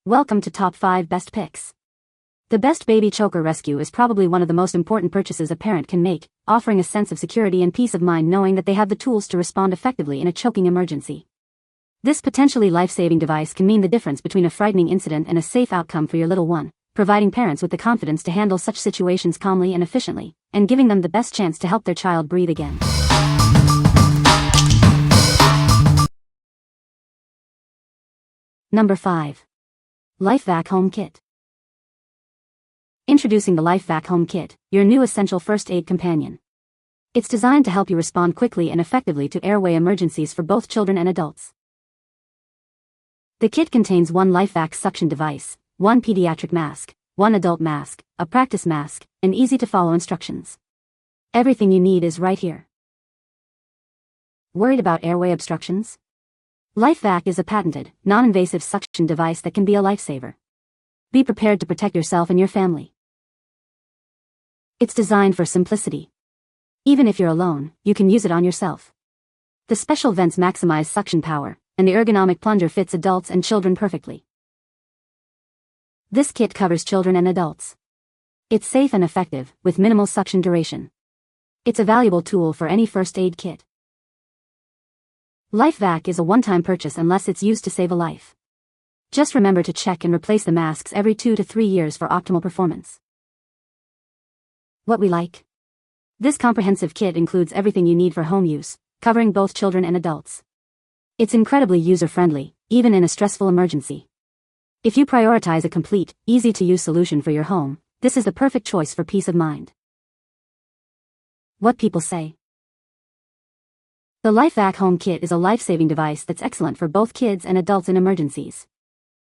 Welcome to Top 5 Best Picks. The Best Baby Choker Rescue is probably one of the most important purchases a parent can make, offering a sense of security and peace of mind knowing that they have the tools to respond effectively in a choking emergency. This potentially life-saving device can mean the difference between a frightening incident and a safe outcome for your little one, providing parents with the confidence to handle such situations calmly and efficiently, and giving them the best chance to help their child breathe again. Number 5. LifeVac Home Kit. Introducing the LifeVac Home Kit, your new essential first aid companion. It's designed to help you respond quickly and effectively to airway emergencies for both children and adults. The kit contains one LifeVac suction device, one pediatric mask, one adult mask, a practice mask, and easy-to-follow instructions. Everything you need is right here. Worried about airway obstructions? LifeVac is a patented, non-invasive suction device that can be a lifesaver. Be prepared to protect yourself and your family. It's designed for simplicity. Even if you're alone, you can use it on yourself. The special vents maximize suction power, and the ergonomic plunger fits adults and children perfectly. This kit covers children and adults. It's safe and effective, with minimal suction duration. It's a valuable tool for any first aid kit. LifeVac is a one-time purchase unless it's used to save a life. Just remember to check and replace the masks every 2 to 3 years for optimal performance. What we like? This comprehensive kit includes everything you need for home use, covering both children and adults. It's incredibly user-friendly, even in a stressful emergency. If you prioritize a complete, easy-to-use solution for your home, this is the perfect choice for peace of mind. What people say. The LifeVac Home Kit is a life-saving device that's excellent for both kids and adults in emergencies.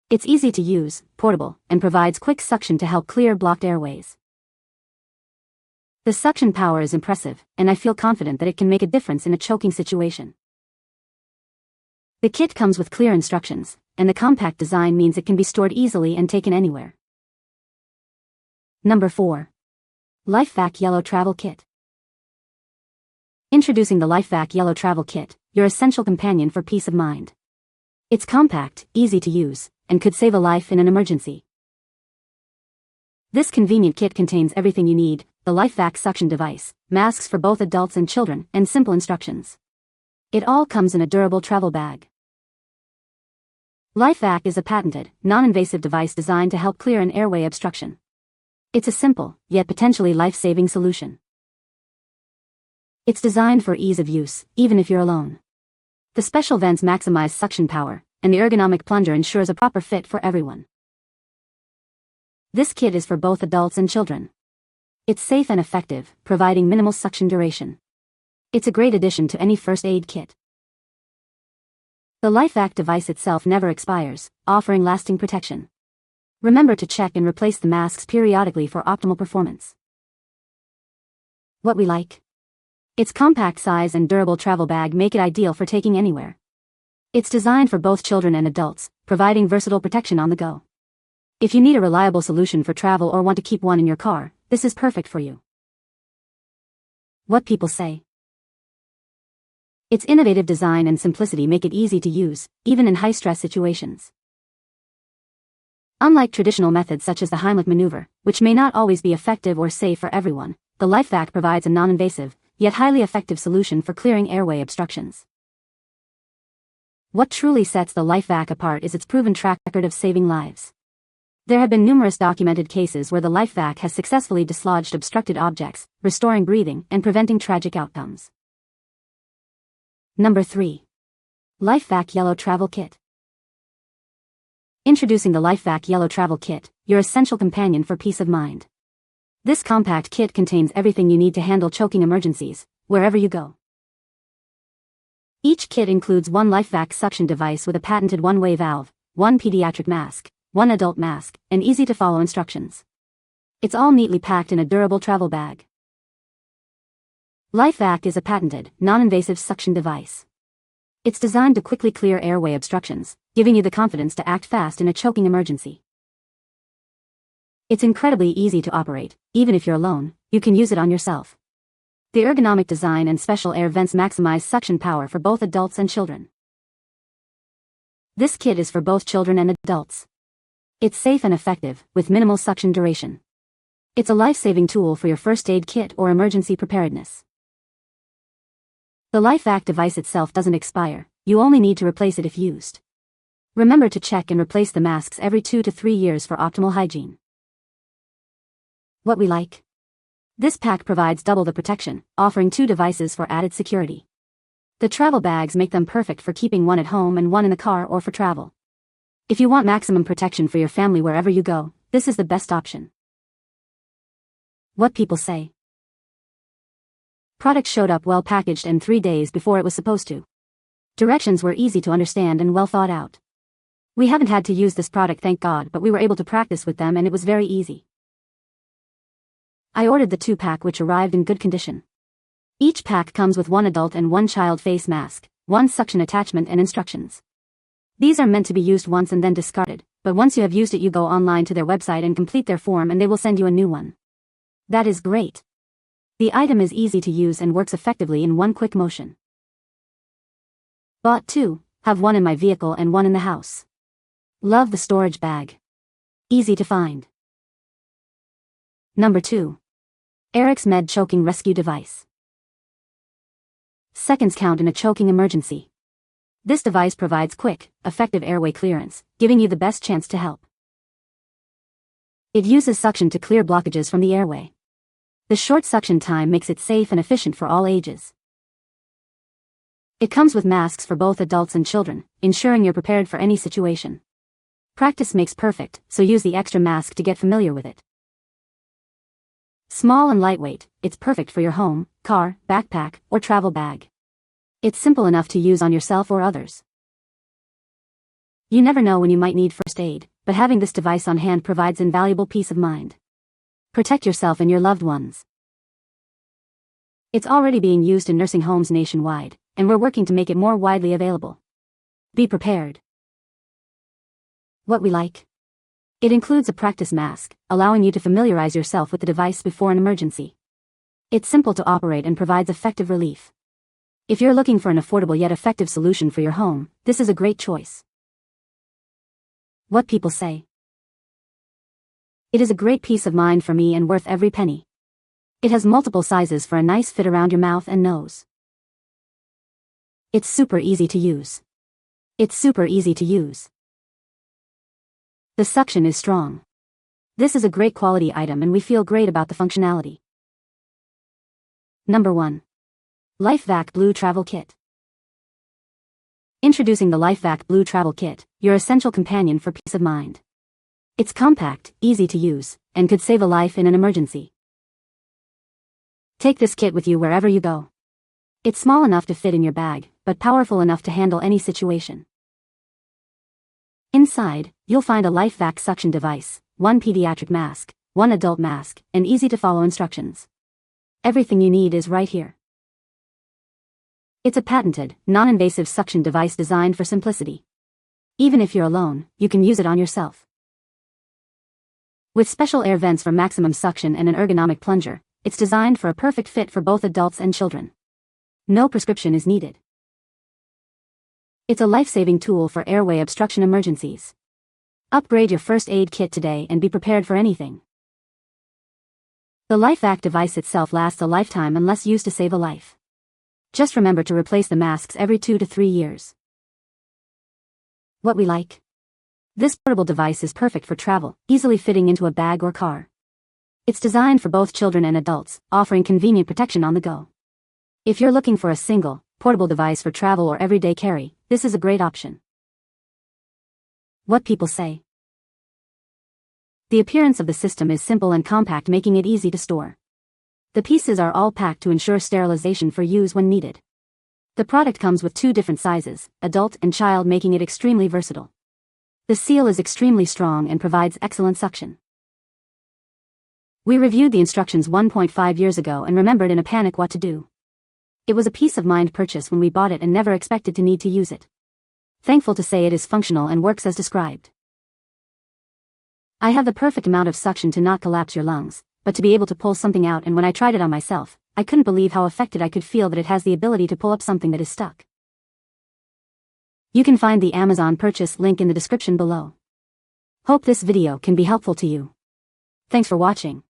It's easy to use, portable, and provides quick suction to help clear blocked airways. The suction power is impressive, and I feel confident that it can make a difference in a choking situation. The kit comes with clear instructions, and the compact design means it can be stored easily and taken anywhere. Number 4. LifeVac Yellow Travel Kit. Introducing the LifeVac Yellow Travel Kit, your essential companion for peace of mind. It's compact, easy to use, and could save a life in an emergency. This convenient kit contains everything you need: the LifeVac suction device, masks for both adults and children, and simple instructions. It all comes in a durable travel bag. LifeVac is a patented, non-invasive device designed to help clear an airway obstruction. It's a simple, yet potentially life-saving solution. It's designed for ease of use, even if you're alone. The special vents maximize suction power, and the ergonomic plunger ensures a proper fit for everyone. This kit is for both adults and children. It's safe and effective, providing minimal suction duration. It's a great addition to any first aid kit. The LifeVac device itself never expires, offering lasting protection. Remember to check and replace the masks periodically for optimal performance. What we like? Its compact size and durable travel bag make it ideal for taking anywhere. It's designed for both children and adults, providing versatile protection on the go. If you need a reliable solution for travel or want to keep one in your car, this is perfect for you. What people say. Its innovative design and simplicity make it easy to use, even in high-stress situations. Unlike traditional methods such as the Heimlich maneuver, which may not always be effective or safe for everyone, the LifeVac provides a non-invasive, yet highly effective solution for clearing airway obstructions. What truly sets the LifeVac apart is its proven track record of saving lives. There have been numerous documented cases where the LifeVac has successfully dislodged obstructed objects, restoring breathing and preventing tragic outcomes. Number 3. LifeVac Yellow Travel Kit. Introducing the LifeVac Yellow Travel Kit, your essential companion for peace of mind. This compact kit contains everything you need to handle choking emergencies, wherever you go. Each kit includes one LifeVac suction device with a patented one-way valve, one pediatric mask, one adult mask, and easy-to-follow instructions. It's all neatly packed in a durable travel bag. LifeVac is a patented, non-invasive suction device. It's designed to quickly clear airway obstructions, giving you the confidence to act fast in a choking emergency. It's incredibly easy to operate. Even if you're alone, you can use it on yourself. The ergonomic design and special air vents maximize suction power for both adults and children. This kit is for both children and adults. It's safe and effective, with minimal suction duration. It's a life-saving tool for your first aid kit or emergency preparedness. The LifeVac device itself doesn't expire, you only need to replace it if used. Remember to check and replace the masks every 2 to 3 years for optimal hygiene. What we like? This pack provides double the protection, offering 2 devices for added security. The travel bags make them perfect for keeping one at home and one in the car or for travel. If you want maximum protection for your family wherever you go, this is the best option. What people say. Product showed up well packaged and 3 days before it was supposed to. Directions were easy to understand and well thought out. We haven't had to use this product, thank God, but we were able to practice with them and it was very easy. I ordered the 2-pack which arrived in good condition. Each pack comes with 1 adult and 1 child face mask, 1 suction attachment and instructions. These are meant to be used once and then discarded, but once you have used it you go online to their website and complete their form and they will send you a new one. That is great. The item is easy to use and works effectively in 1 quick motion. Bought 2, have 1 in my vehicle and 1 in the house. Love the storage bag. Easy to find. Number 2. ArixMed Choking Rescue Device. Seconds count in a choking emergency. This device provides quick, effective airway clearance, giving you the best chance to help. It uses suction to clear blockages from the airway. The short suction time makes it safe and efficient for all ages. It comes with masks for both adults and children, ensuring you're prepared for any situation. Practice makes perfect, so use the extra mask to get familiar with it. Small and lightweight, it's perfect for your home, car, backpack, or travel bag. It's simple enough to use on yourself or others. You never know when you might need first aid, but having this device on hand provides invaluable peace of mind. Protect yourself and your loved ones. It's already being used in nursing homes nationwide, and we're working to make it more widely available. Be prepared. What we like? It includes a practice mask, allowing you to familiarize yourself with the device before an emergency. It's simple to operate and provides effective relief. If you're looking for an affordable yet effective solution for your home, this is a great choice. What people say. It is a great peace of mind for me and worth every penny. It has multiple sizes for a nice fit around your mouth and nose. It's super easy to use. It's super easy to use. The suction is strong. This is a great quality item and we feel great about the functionality. Number 1. LifeVac Blue Travel Kit. Introducing the LifeVac Blue Travel Kit, your essential companion for peace of mind. It's compact, easy to use, and could save a life in an emergency. Take this kit with you wherever you go. It's small enough to fit in your bag, but powerful enough to handle any situation. Inside, you'll find a LifeVac suction device, 1 pediatric mask, 1 adult mask, and easy-to-follow instructions. Everything you need is right here. It's a patented, non-invasive suction device designed for simplicity. Even if you're alone, you can use it on yourself. With special air vents for maximum suction and an ergonomic plunger, it's designed for a perfect fit for both adults and children. No prescription is needed. It's a life-saving tool for airway obstruction emergencies. Upgrade your first aid kit today and be prepared for anything. The LifeVac device itself lasts a lifetime unless used to save a life. Just remember to replace the masks every 2 to 3 years. What we like? This portable device is perfect for travel, easily fitting into a bag or car. It's designed for both children and adults, offering convenient protection on the go. If you're looking for a single, portable device for travel or everyday carry, this is a great option. What people say. The appearance of the system is simple and compact, making it easy to store. The pieces are all packed to ensure sterilization for use when needed. The product comes with 2 different sizes, adult and child, making it extremely versatile. The seal is extremely strong and provides excellent suction. We reviewed the instructions 1.5 years ago and remembered in a panic what to do. It was a peace of mind purchase when we bought it and never expected to need to use it. Thankful to say it is functional and works as described. I have the perfect amount of suction to not collapse your lungs, but to be able to pull something out, and when I tried it on myself, I couldn't believe how affected I could feel that it has the ability to pull up something that is stuck. You can find the Amazon purchase link in the description below. Hope this video can be helpful to you. Thanks for watching.